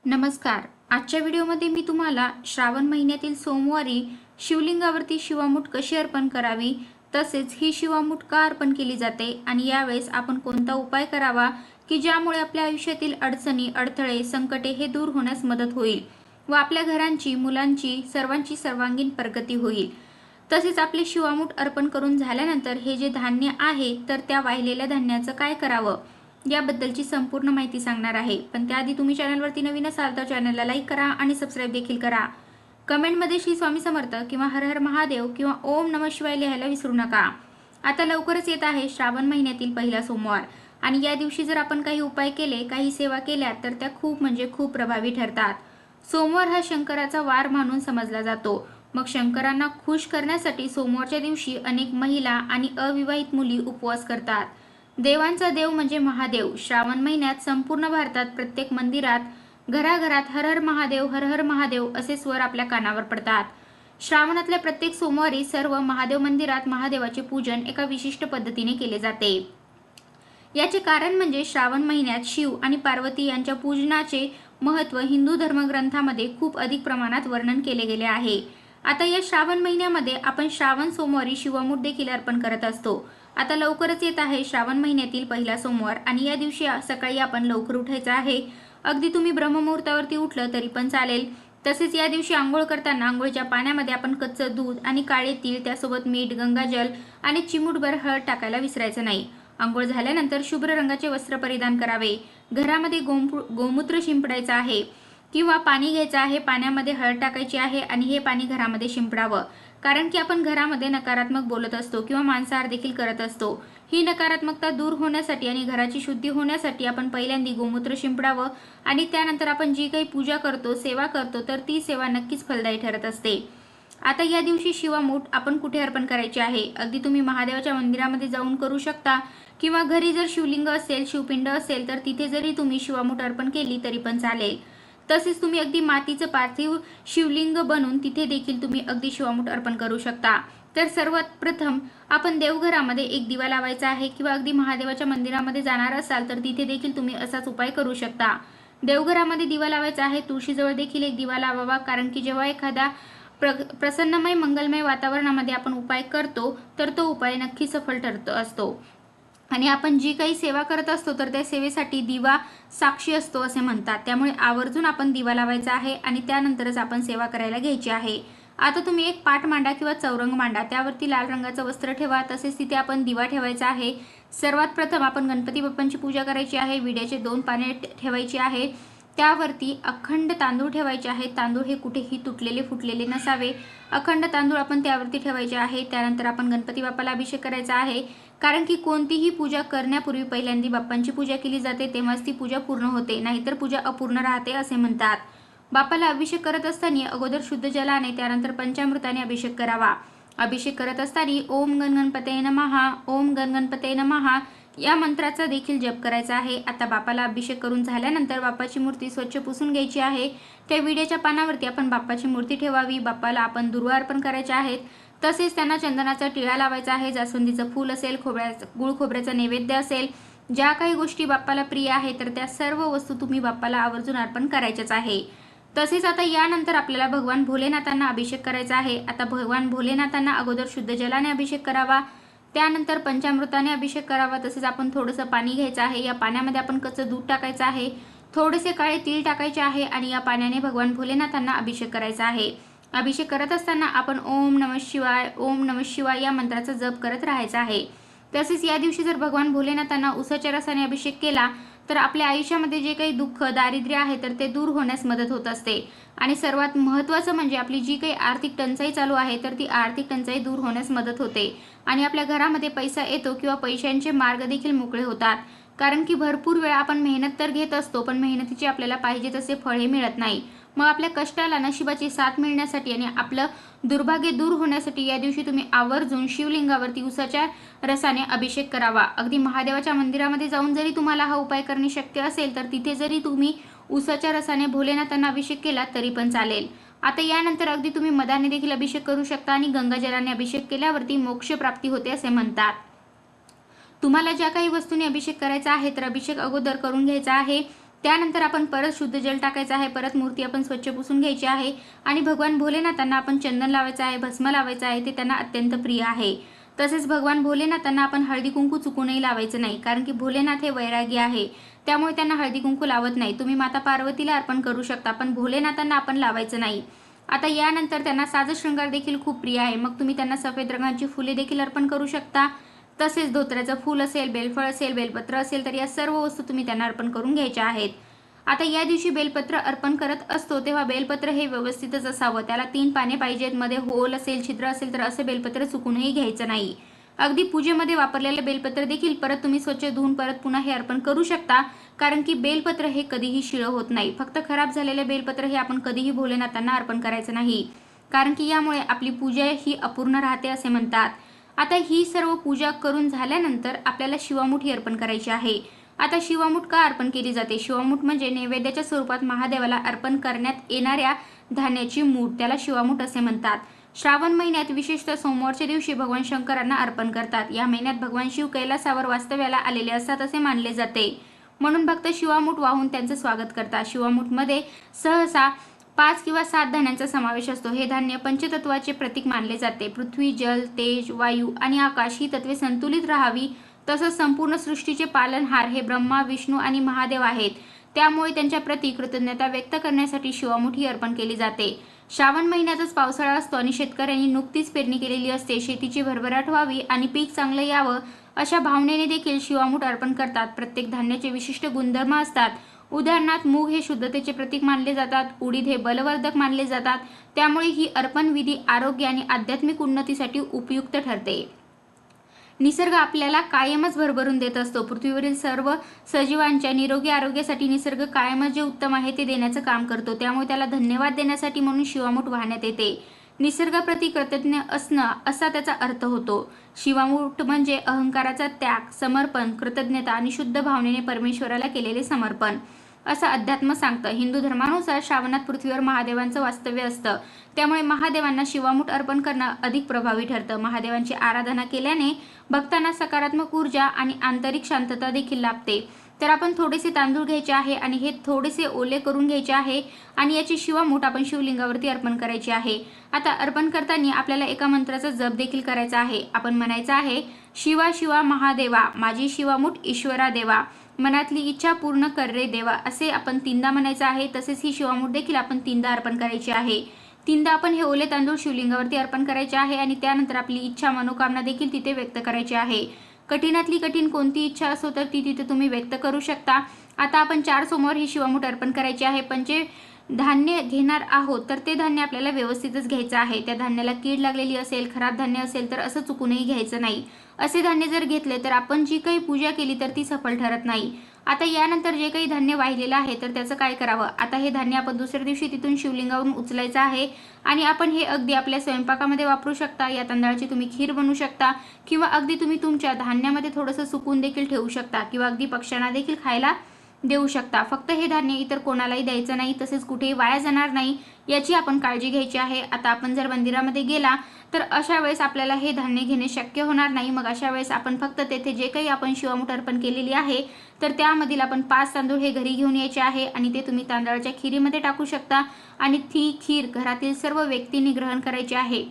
नमस्कार. आजच्या व्हिडिओमध्ये मी तुम्हाला श्रावण महिन्यातील सोमवारी शिवलिंगावरती शिवामूठ कशी अर्पण करावी, तसेच ही शिवामूठ का अर्पण केली जाते आणि यावेळेस आपण कोणता उपाय करावा की ज्यामुळे आपल्या आयुष्यातील अडचणी, अडथळे, संकटे हे दूर होण्यास मदत होईल व आपल्या घरांची, मुलांची, सर्वांची सर्वांगीण प्रगती होईल. तसेच आपले शिवामूठ अर्पण करून झाल्यानंतर हे जे धान्य आहे तर त्या वाहिलेल्या धान्याचं काय करावं याबद्दलची संपूर्ण माहिती सांगणार आहे. पण त्याआधी तुम्ही चॅनलवरती नवीन असाल तर चॅनलला लाईक करा आणि सबस्क्राईब देखील करा. कमेंटमध्ये श्री स्वामी समर्थ किंवा हर हर महादेव किंवा ओम नमः शिवाय लिहायला विसरू नका. आता लवकरच येत आहे श्रावण महिन्यातील पहिला सोमवार आणि या दिवशी जर आपण काही उपाय केले, काही सेवा केल्या तर त्या खूप म्हणजे खूप प्रभावी ठरतात. सोमवार हा शंकराचा वार मानून समजला जातो. मग शंकरांना खुश करण्यासाठी सोमवारच्या दिवशी अनेक महिला आणि अविवाहित मुली उपवास करतात. देवांचा देव म्हणजे महादेव. श्रावण महिन्यात संपूर्ण भारतात प्रत्येक मंदिरात, घराघरात हर हर महादेव असे स्वर आपल्या कानावर पडतात. श्रावणातल्या प्रत्येक सोमवारी सर्व महादेव मंदिरात महादेवाचे पूजन एका विशिष्ट पद्धतीने केले जाते. याचे कारण म्हणजे श्रावण महिन्यात शिव आणि पार्वती यांच्या पूजनाचे महत्त्व हिंदू धर्मग्रंथामध्ये खूप अधिक प्रमाणात वर्णन केले गेले आहे. आता या श्रावण महिन्यामध्ये आपण श्रावण सोमवारी शिवमूठ देखील अर्पण करत असतो. आता लवकरच येत आहे श्रावण महिन्यातील पहिला सोमवार आणि या दिवशी सकाळी आपण लवकर उठायचं आहे. अगदी तुम्ही ब्रह्ममुहूर्तावरती उठलं तरी पण चालेल. तसेच या दिवशी आंघोळ करताना आंघोळीच्या पाण्यामध्ये आपण कच्चं दूध आणि काळे तीळ, त्यासोबत मीठ, गंगाजल आणि चिमूटभर हळद टाकायला विसरायचं नाही. आंघोळ झाल्यानंतर शुभ्र रंगाचे वस्त्र परिधान करावे. घरामध्ये गोमूत्र शिंपडायचं आहे किंवा पाणी घ्यायचं आहे. पाण्यामध्ये हळद टाकायची आहे आणि हे पाणी घरामध्ये शिंपडावं. कारण की आपण घरामध्ये नकारात्मक बोलत असतो किंवा मांसाहार देखील करत असतो. ही नकारात्मकता दूर होण्यासाठी आणि घराची शुद्धी होण्यासाठी आपण पहिल्यांदा गोमूत्र शिंपडावं आणि त्यानंतर आपण जी काही पूजा करतो, सेवा करतो तर ती सेवा नक्कीच फलदायी ठरत असते. आता या दिवशी शिवामूठ आपण कुठे अर्पण करायचे आहे? अगदी तुम्ही महादेवाच्या मंदिरामध्ये जाऊन करू शकता किंवा घरी जर शिवलिंग असेल, शिवपिंड असेल तर तिथे जरी तुम्ही शिवामूठ अर्पण केली तरी पण चालेल. तसेच तुम्ही अगदी मातीचं पार्थिव शिवलिंग बनवून तिथे देखील तुम्ही अगदी शिवामूठ अर्पण करू शकता. तर सर्वात प्रथम आपण देवघरामध्ये एक दिवा लावायचा आहे किंवा अगदी महादेवाच्या मंदिरामध्ये जाणार असाल तर तिथे देखील तुम्ही असाच उपाय करू शकता. देवघरामध्ये दिवा लावायचा आहे. तुळशीजवळ देखील एक दिवा लावावा, कारण की जेव्हा एखादा प्रसन्नमय, मंगलमय वातावरणामध्ये आपण उपाय करतो तर तो उपाय नक्की सफल ठरतो असतो. आणि आपण जी काही सेवा करत असतो तर त्या सेवेसाठी दिवा साक्षी असतो असे म्हणतात. त्यामुळे आवर्जून आपण दिवा लावायचा आहे आणि त्यानंतरच आपण सेवा करायला घ्यायची आहे. आता तुम्ही एक पाट मांडा किंवा चौरंग मांडा, त्यावरती लाल रंगाचं वस्त्र ठेवा. तसेच तिथे आपण दिवा ठेवायचा आहे. सर्वात प्रथम आपण गणपती बाप्पांची पूजा करायची आहे. विड्याचे 2 पाने ठेवायची आहे. त्यावरती अखंड तांदूळ ठेवायचे आहेत. तांदूळ हे कुठेही तुटलेले, फुटलेले नसावे. अखंड तांदूळ आपण त्यावरती ठेवायचे आहे. त्यानंतर आपण गणपती बाप्पाला अभिषेक करायचा आहे. कारण की कोणतीही पूजा करण्यापूर्वी पहिल्यांदा बाप्पांची पूजा केली जाते, तेव्हाच ती पूजा पूर्ण होते, नाहीतर पूजा अपूर्ण राहते असे म्हणतात. बाप्पाला अभिषेक करत असताना अगोदर शुद्ध जलाने, त्यानंतर पंचामृताने अभिषेक करावा. अभिषेक करत असताना ओम गणगणपतये नमः, ओम गणगणपतये नमः या मंत्राचा देखील जप करायचा आहे. आता बाप्पाला अभिषेक करून झाल्यानंतर बाप्पाची मूर्ती स्वच्छ पुसून घ्यायची आहे. त्या विड्याच्या पानावरती आपण बाप्पाची मूर्ती ठेवावी. बाप्पाला आपण दुर्वा अर्पण करायचे आहेत. तसेच त्यांना चंदनाचा टिळा लावायचा आहे. जास्वंदीचं फूल असेल, गुळ खोबऱ्याचा नैवेद्य असेल, ज्या काही गोष्टी बाप्पाला प्रिय आहे तर त्या सर्व वस्तू तुम्ही बाप्पाला आवर्जून अर्पण करायच्याच आहे. तसेच आता यानंतर आपल्याला भगवान भोलेनाथांना अभिषेक करायचा आहे. आता भगवान भोलेनाथांना अगोदर शुद्ध जलाने अभिषेक करावा, त्यानंतर पंचामृताने अभिषेक करावा. तसेच आपण थोडंसं पाणी घ्यायचं आहे. या पाण्यामध्ये आपण कच्चं दूध टाकायचं आहे, थोडेसे काळे तीळ टाकायचे आहे आणि या पाण्याने भगवान भोलेनाथांना अभिषेक करायचा आहे. अभिषेक करत असताना आपण ओम नमः शिवाय, ओम नमः शिवाय या मंत्राचा जप करत राहायचा आहे. तसेच या दिवशी जर भगवान भोलेनाथांना उसाच्या रसाने अभिषेक केला तर आपल्या आयुष्यामध्ये जे काही दुःख, दारिद्र्य आहे तर ते दूर होण्यास मदत होत असते. आणि सर्वात महत्त्वाचं म्हणजे आपली जी काही आर्थिक टंचाई चालू आहे तर ती आर्थिक टंचाई दूर होण्यास मदत होते आणि आपल्या घरामध्ये पैसा येतो किंवा पैशांचे मार्ग देखील मोकळे होतात. कारण की भरपूर वेळा आपण मेहनत तर घेत असतो पण मेहनतीचे आपल्याला पाहिजे तसे फळ हे मिळत नाही. मग आपल्या कष्टाला नशिबाची साथ मिळण्यासाठी आणि आपलं दुर्भाग्य दूर होण्यासाठी या दिवशी तुम्ही आवर्जून शिवलिंगावरती उसाच्या रसाने अभिषेक करावा. अगदी महादेवाच्या मंदिरामध्ये जाऊन जरी तुम्हाला हा उपाय करणे शक्य असेल तर तिथे जरी तुम्ही उसाच्या रसाने भोलेनाथांना अभिषेक केला तरी पण चालेल. आता यानंतर अगदी तुम्ही मधाने देखील अभिषेक करू शकता आणि गंगाजलाने अभिषेक केल्यावरती मोक्ष प्राप्ती होते असे म्हणतात. तुम्हाला ज्या काही वस्तूंनी अभिषेक करायचा आहे तर अभिषेक अगोदर करून घ्यायचा आहे. त्यानंतर आपण परत शुद्ध जल टाकायचं आहे, परत मूर्ती आपण स्वच्छ पुसून घ्यायची आहे आणि भगवान भोलेनाथांना आपण चंदन लावायचं आहे, भस्म लावायचं आहे, ते त्यांना अत्यंत प्रिय आहे। तसेच भगवान भोलेनाथांना आपण हळदी कुंकू चुकूनही लावायचं नाही, कारण की भोलेनाथ हे वैरागी आहे, त्यामुळे त्यांना हळदी कुंकू लावत नाही। तुम्ही माता पार्वतीला अर्पण करू शकता, पण भोलेनाथांना आपण लावायचं नाही। आता यानंतर त्यांना साज शृंगार देखील खूप प्रिय आहे, मग तुम्ही त्यांना सफेद रंगाची फुले देखील अर्पण करू शकता। तसेच धोत्र्याचं फूल असेल, बेलफळ असेल, बेलपत्र असेल, तर या सर्व वस्तू तुम्ही त्यांना अर्पण करून घ्यायच्या आहेत। आता या दिवशी बेलपत्र अर्पण करत असतो तेव्हा बेलपत्र हे व्यवस्थितच असावं, त्याला 3 पाने पाहिजेत, मध्ये होल असेल, छिद्र असेल तर असं बेलपत्र चुकूनही घ्यायचं नाही। अगदी पूजेमध्ये वापरलेलं बेलपत्र देखील परत तुम्ही स्वच्छ धुवून परत पुन्हा हे अर्पण करू शकता, कारण की बेलपत्र हे कधीही शिळं होत नाही। फक्त खराब झालेले बेलपत्र हे आपण कधीही भोलेनाथांना अर्पण करायचं नाही, कारण की यामुळे आपली पूजा ही अपूर्ण राहते असे म्हणतात। आता ही सर्व पूजा करून झाल्यानंतर आपल्याला शिवामुठी अर्पण करायची आहे। आता शिवामूठ का अर्पण केली जाते? शिवामूठ म्हणजे नैवेद्याच्या स्वरूपात महादेवाला अर्पण करण्यात येणाऱ्या धान्याची मूठ, त्याला शिवामूठ असे म्हणतात। श्रावण महिन्यात विशेषतः सोमवारच्या दिवशी भगवान शंकरांना अर्पण करतात। या महिन्यात भगवान शिव कैलासावर वास्तव्याला आलेले असतात असे मानले जाते, म्हणून भक्त शिवामूठ वाहून त्यांचे स्वागत करतात। शिवामूठमध्ये सहसा 5 किंवा 7 धान्यांचा समावेश असतो। हे धान्य पंचतत्वाचे प्रतीक मानले जाते। पृथ्वी, जल, तेज, वायू आणि आकाश ही तत्वे संतुलित राहावी, तसंच संपूर्ण सृष्टीचे पालनहार हे ब्रह्मा, विष्णू आणि महादेव आहेत, त्यामुळे त्यांच्या प्रती कृतज्ञता व्यक्त करण्यासाठी शिवामुठी अर्पण केली जाते। श्रावण महिन्यातच पावसाळा असतो आणि शेतकऱ्यांनी नुकतीच पेरणी केलेली असते, शेतीची भरभराट व्हावी आणि पीक चांगलं यावं अशा भावनेने देखील शिवामूठ अर्पण करतात। प्रत्येक धान्याचे विशिष्ट गुणधर्म असतात। उदाहरणार्थ मूग हे शुद्धतेचे प्रतीक मानले जातात, उडीद हे बलवर्धक मानले जातात, त्यामुळे ही अर्पण विधी आरोग्य आणि आध्यात्मिक उन्नतीसाठी उपयुक्त ठरते। निसर्ग आपल्याला कायमच भरभरून देत असतो। पृथ्वीवरील सर्व सजीवांच्या निरोगी आरोग्यासाठी निसर्ग कायमच जे उत्तम आहे ते देण्याचं काम करतो, त्यामुळे त्याला धन्यवाद देण्यासाठी म्हणून शिवामूठ वाहण्यात येते। निसर्गाप्रती कृतज्ञ असणं असा त्याचा अर्थ होतो। शिवामूठ म्हणजे अहंकाराचा त्याग, समर्पण, कृतज्ञता आणि शुद्ध भावनेने परमेश्वराला केलेले समर्पण असं अध्यात्म सांगतं। हिंदू धर्मानुसार श्रावणात पृथ्वीवर महादेवांचं वास्तव्य असतं, त्यामुळे महादेवांना शिवामूठ अर्पण करणं अधिक प्रभावी ठरतं। महादेवांची आराधना केल्याने भक्तांना सकारात्मक ऊर्जा आणि आंतरिक शांतता देखील लाभते। तर आपण थोडेसे तांदूळ घ्यायचे आहे आणि हे थोडेसे ओले करून घ्यायचे आहे आणि याची शिवामूठ आपण शिवलिंगावरती अर्पण करायची आहे। आता अर्पण करताना आपल्याला एका मंत्राचा जप देखील करायचा आहे। आपण म्हणायचं आहे, शिवा शिवा महादेवा, माझी शिवामूठ ईश्वरा देवा, मनातली इच्छा पूर्ण कर रे देवा, असे आपण 3दा म्हणायचं आहे। तसेच ही शिवामूठ देखील आपण 3दा अर्पण करायची आहे। 3दा आपण हे ओले तांदूळ शिवलिंगावरती अर्पण करायचे आहे आणि त्यानंतर आपली इच्छा, मनोकामना देखील तिथे व्यक्त करायची आहे। कठीणातली कठीण कोणती इच्छा असो तर ती तिथे तुम्ही व्यक्त करू शकता। आता आपण 4 सोमवार ही शिवामूठ अर्पण करायची आहे, पण जे धान्य घेणार आहोत तर ते धान्य आपल्याला व्यवस्थितच घ्यायचं आहे। त्या धान्याला कीड लागलेली असेल, खराब धान्य असेल तर असं चुकूनही घ्यायचं नाही। असे धान्य जर घेतले तर आपण जी काही पूजा केली तर ती सफल ठरत नाही। आता यानंतर जे काही धान्य वाहिलेलं आहे तर त्याचं काय करावं? आता हे धान्य आपण दुसऱ्या दिवशी तिथून शिवलिंगावरून उचलायचं आहे आणि आपण हे अगदी आपल्या स्वयंपाकामध्ये वापरू शकता। या तांदळाची तुम्ही खीर बनवू शकता किंवा अगदी तुम्ही तुमच्या धान्यामध्ये थोडंसं सुकून देखील ठेवू शकता किंवा अगदी पक्ष्यांना देखील खायला देऊ शकता। फक्त हे धान्य इतर कोणालाही द्यायचं नाही, तसेच कुठेही वाया जाणार नाही याची आपण काळजी घ्यायची आहे। आता आपण जर मंदिरामध्ये गेला तर अशा वेळेस आपल्याला हे धान्य घेणे शक्य होणार नाही, मग अशा वेळेस आपण फक्त तेथे जे काही आपण शिवामूठ अर्पण केलेली आहे तर त्यामधील आपण 5 तांदूळ हे घरी घेऊन यायचे आहे आणि ते तुम्ही तांदळाच्या खिरीमध्ये टाकू शकता आणि ती खीर घरातील सर्व व्यक्तींनी ग्रहण करायची आहे।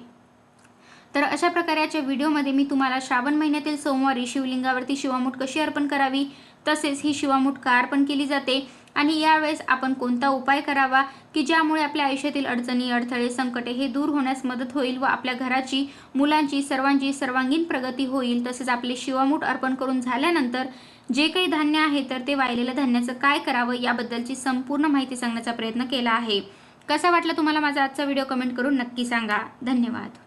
तर अशा प्रकारच्या व्हिडिओमध्ये मी तुम्हाला श्रावण महिन्यातील सोमवारी शिवलिंगावरती शिवामूठ कशी अर्पण करावी, तसेच ही शिवामूठ का अर्पण केली जाते आणि यावेळेस आपण कोणता उपाय करावा की ज्यामुळे आपल्या आयुष्यातील अडचणी, अडथळे, संकटे हे दूर होण्यास मदत होईल व आपल्या घराची, मुलांची, सर्वांची सर्वांगीण प्रगती होईल। तसेच आपले शिवामूठ अर्पण करून झाल्यानंतर जे काही धान्य आहे तर ते वाहिलेल्या धान्याचं काय करावं याबद्दलची संपूर्ण माहिती सांगण्याचा प्रयत्न केला आहे। कसा वाटला तुम्हाला माझा आजचा व्हिडिओ कमेंट करून नक्की सांगा। धन्यवाद।